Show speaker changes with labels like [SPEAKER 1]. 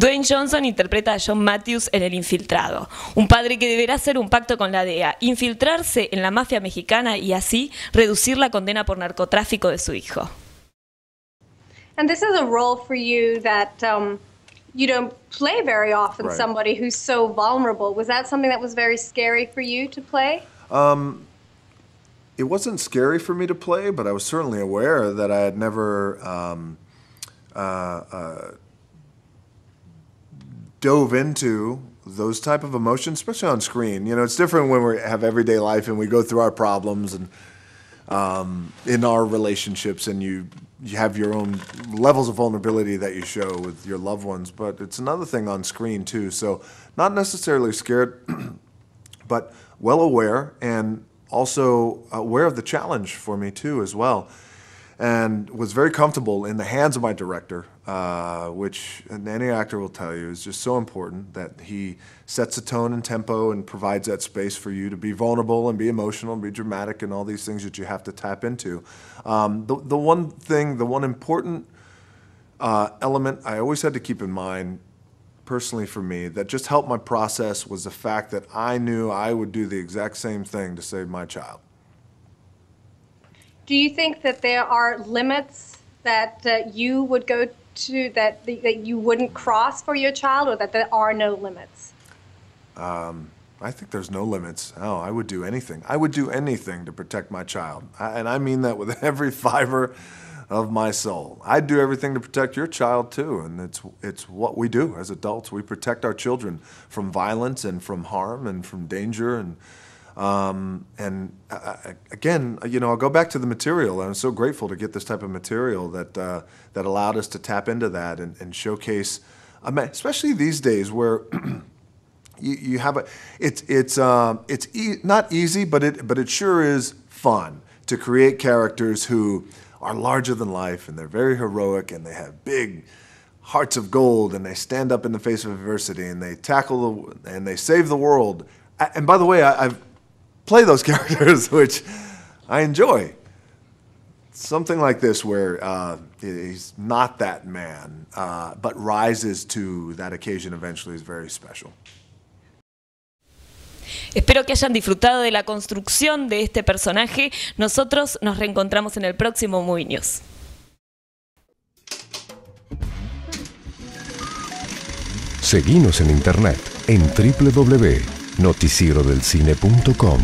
[SPEAKER 1] Dwane Johnson interpreta a John Matthews en El Infiltrado, un padre que deberá hacer un pacto con la DEA, infiltrarse en la mafia mexicana y así reducir la condena por narcotráfico de su hijo.
[SPEAKER 2] And this is a role for you that you don't play very often, right. Somebody who's so vulnerable. Was that something that was very scary for you to play?
[SPEAKER 3] It wasn't scary for me to play, but I was certainly aware that I had never dove into those type of emotions, especially on screen. You know, it's different when we have everyday life and we go through our problems and in our relationships, and you have your own levels of vulnerability that you show with your loved ones, but it's another thing on screen too. So not necessarily scared, but well aware, and also aware of the challenge for me too as well. And was very comfortable in the hands of my director, which any actor will tell you is just so important, that he sets a tone and tempo and provides that space for you to be vulnerable and be emotional and be dramatic and all these things that you have to tap into. The one important element I always had to keep in mind, personally for me, that just helped my process was the fact that I knew I would do the exact same thing to save my child.
[SPEAKER 2] Do you think that there are limits that you would go to that you wouldn't cross for your child, or that there are no limits?
[SPEAKER 3] I think there's no limits. Oh, I would do anything. I would do anything to protect my child. And I mean that with every fiber of my soul. I'd do everything to protect your child too, and it's what we do as adults. We protect our children from violence and from harm and from danger, and again, you know, I'll go back to the material. I'm so grateful to get this type of material that that allowed us to tap into that and showcase, especially these days where you have it's not easy, but it sure is fun to create characters who are larger than life, and they're very heroic, and they have big hearts of gold, and they stand up in the face of adversity, and they tackle and they save the world. And by the way, I've play those characters, which I enjoy. Something like this where he's not that man, but rises to that occasion eventually, is very special.
[SPEAKER 1] Espero que hayan disfrutado de la construcción de este personaje. Nosotros nos reencontramos en el próximo Muviñus.
[SPEAKER 4] Seguinos en internet en www.noticierodelcine.com.